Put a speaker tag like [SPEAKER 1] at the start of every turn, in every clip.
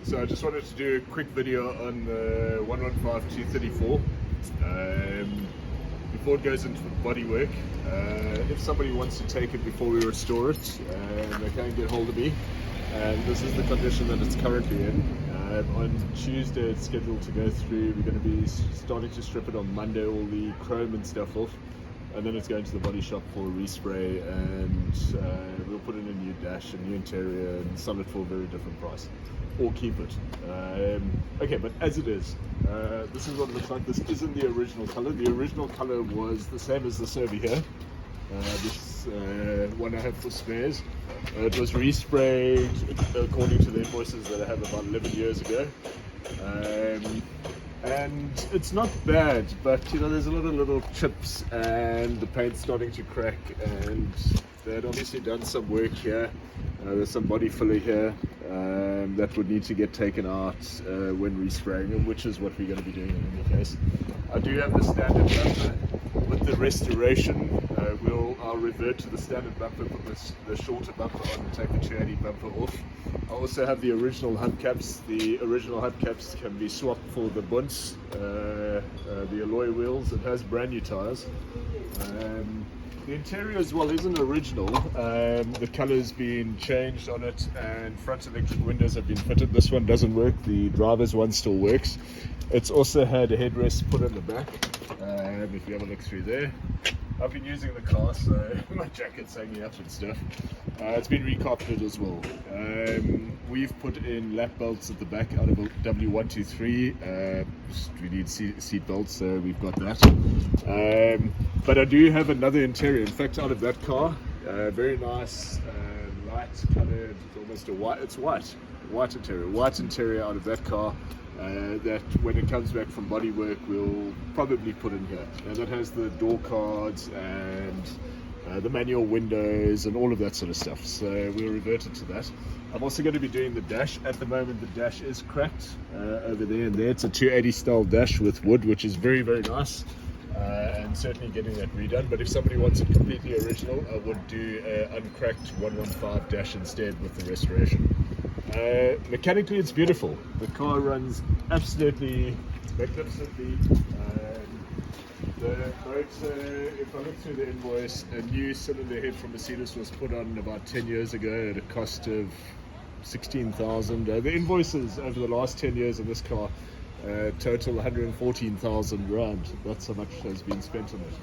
[SPEAKER 1] So I just wanted to do a quick video on the 115 234 before it goes into the bodywork. If somebody wants to take it before we restore it, they can get hold of me. And this is the condition that it's currently in. On Tuesday it's scheduled to go through. We're going to be starting to strip it on Monday, all the chrome and stuff off. And then it's going to the body shop for a respray, and we'll put in a new dash, a new interior, and sell it for a very different price, or keep it. Okay, but as it is, this is what it looks like. This isn't the original color. The original color was the same as this over here. This one I have for spares. It was resprayed according to the invoices that I have about 11 years ago. And it's not bad, but you know, there's a lot of little chips and the paint's starting to crack, and they had obviously done some work here. There's some body filler here that would need to get taken out when respraying them, which is what we're going to be doing in any case. I do have the standard bumper. With the restoration, I'll revert to the standard bumper, put the shorter bumper on and take the 280 bumper off. I also have the original hubcaps. The original hubcaps can be swapped for the bunts, the alloy wheels. It has brand new tires. The interior as well isn't original. The color's been changed on it, and front electric windows have been fitted. This one doesn't work. The driver's one still works. It's also had a headrest put on the back. If you have a look through there, I've been using the car, so my jacket's hanging up and stuff. It's been recarpeted as well. We've put in lap belts at the back out of a w123. We need seat belts, so we've got that. But I do have another interior. In fact, out of that car, very nice, light colored, almost a white. It's white interior out of that car. That when it comes back from bodywork, we'll probably put in here, and that has the door cards and the manual windows and all of that sort of stuff, so we'll revert it to that. I'm also going to be doing the dash. At the moment the dash is cracked over there and there. It's a 280 style dash with wood, which is very, very nice, and certainly getting that redone. But if somebody wants it completely original, I would do an uncracked 115 dash instead with the restoration. Mechanically it's beautiful. The car runs absolutely magnificently. The motor, if I look through the invoice, a new cylinder head from Mercedes was put on about 10 years ago at a cost of 16,000. The invoices over the last 10 years of this car total 114,000 rand. That's how much has been spent on it.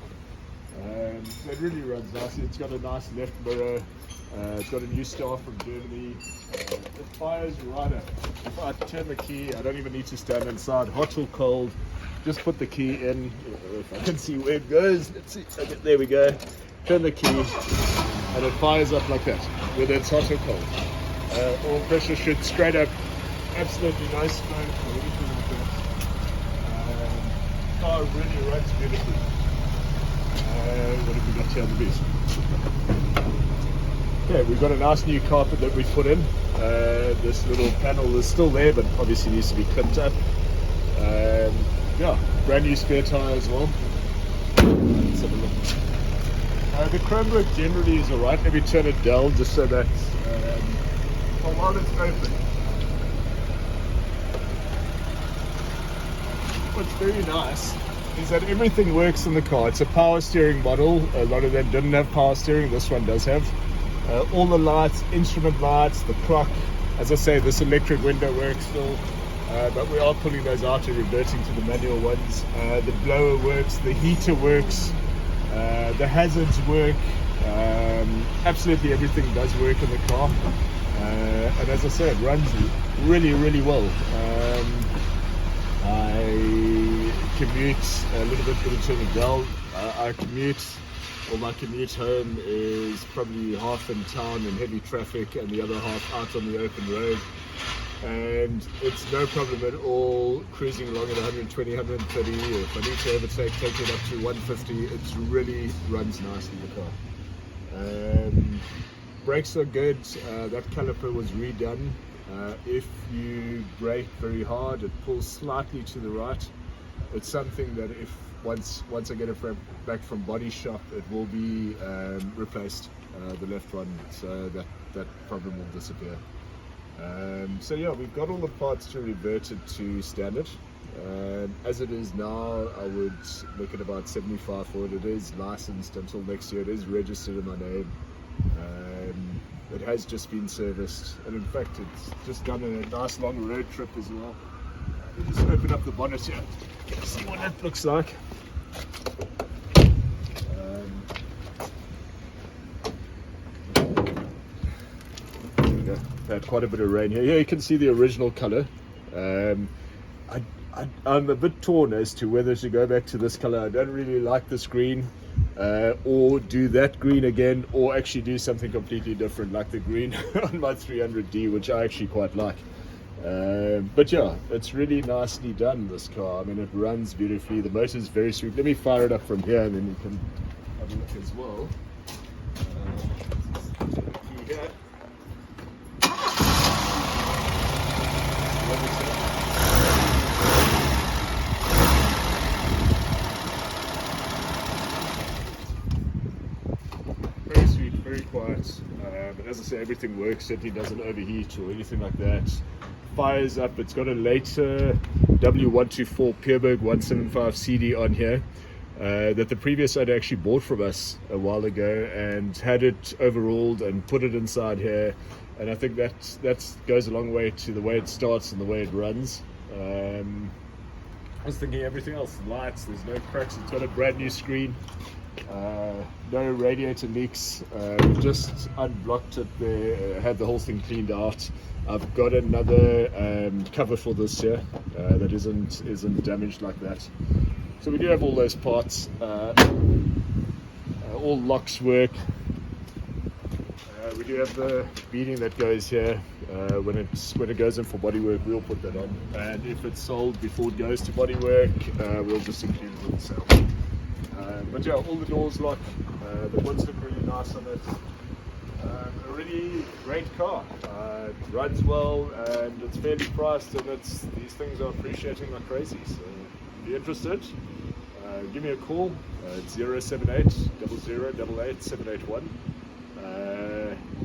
[SPEAKER 1] It really runs nicely. It's got a nice left mirror. It's got a new star from Germany. It fires right up. If I turn the key, I don't even need to stand inside, hot or cold. Just put the key in. If I can see where it goes, let's see. Okay, there we go. Turn the key, and it fires up like that, whether it's hot or cold. All pressure should straight up. Absolutely no smoke or anything like that. Car really runs beautifully. What have we got here on the beast? Okay, we've got a nice new carpet that we've put in. This little panel is still there, but obviously needs to be clipped up. Yeah, brand new spare tire as well. Let's have a look. The chrome work generally is alright. Let me turn it down just so that while it's open. What's very nice is that everything works in the car. It's a power steering model. A lot of them didn't have power steering. This one does have. All the lights, instrument lights, the clock. As I say, this electric window works still, but we are pulling those out and reverting to the manual ones. The blower works, the heater works, the hazards work. Absolutely everything does work in the car. And as I say, it runs really, really well. I commute a little bit to the Dell. My commute home is probably half in town in heavy traffic and the other half out on the open road. And it's no problem at all cruising along at 120, 130. If I need to overtake, take it up to 150. It really runs nicely, the car. Brakes are good. That caliper was redone. If you brake very hard, it pulls slightly to the right. It's something that if once I get it back from body shop, it will be replaced, the left one, so that problem will disappear. So yeah, we've got all the parts to revert it to standard. As it is now, I would look at about 75 for it. It is licensed until next year. It is registered in my name. It has just been serviced, and in fact it's just done a nice long road trip as well. Let me just open up the bonnet here. You can see what that looks like. Had quite a bit of rain here. Here you can see the original color. I'm a bit torn as to whether to go back to this color. I don't really like this green, or do that green again, or actually do something completely different like the green on my 300D, which I actually quite like. But yeah, it's really nicely done, this car. I mean, it runs beautifully. The motor is very sweet. Let me fire it up from here and then you can have a look as well. Key here. Very sweet, very quiet, but as I say, everything works. Certainly doesn't overheat or anything like that. Fires up. It's got a later w115 Pierberg 175 CD on here that the previous owner actually bought from us a while ago and had it overhauled and put it inside here, and I think that goes a long way to the way it starts and the way it runs. I was thinking everything else, lights, there's no cracks. It's got a brand new screen, no radiator leaks. We just unblocked it there, had the whole thing cleaned out. I've got another cover for this here that isn't damaged like that. So we do have all those parts. All locks work. We do have the beading that goes here. When it goes in for bodywork, we'll put that on, and if it's sold before it goes to bodywork, we'll just include it in the sale. But yeah, all the doors lock. The woods look really nice on it. A really great car. It runs well and it's fairly priced, and these things are appreciating like crazy. So if you're interested, give me a call. It's 078 0088 781.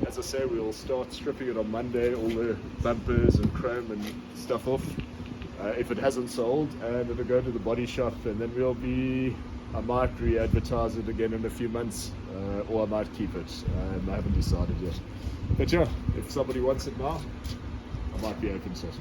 [SPEAKER 1] As I say, we'll start stripping it on Monday, all the bumpers and chrome and stuff off, if it hasn't sold, and it'll go to the body shop, and then I might re-advertise it again in a few months, or I might keep it. I haven't decided yet. But yeah, if somebody wants it now, I might be open to it.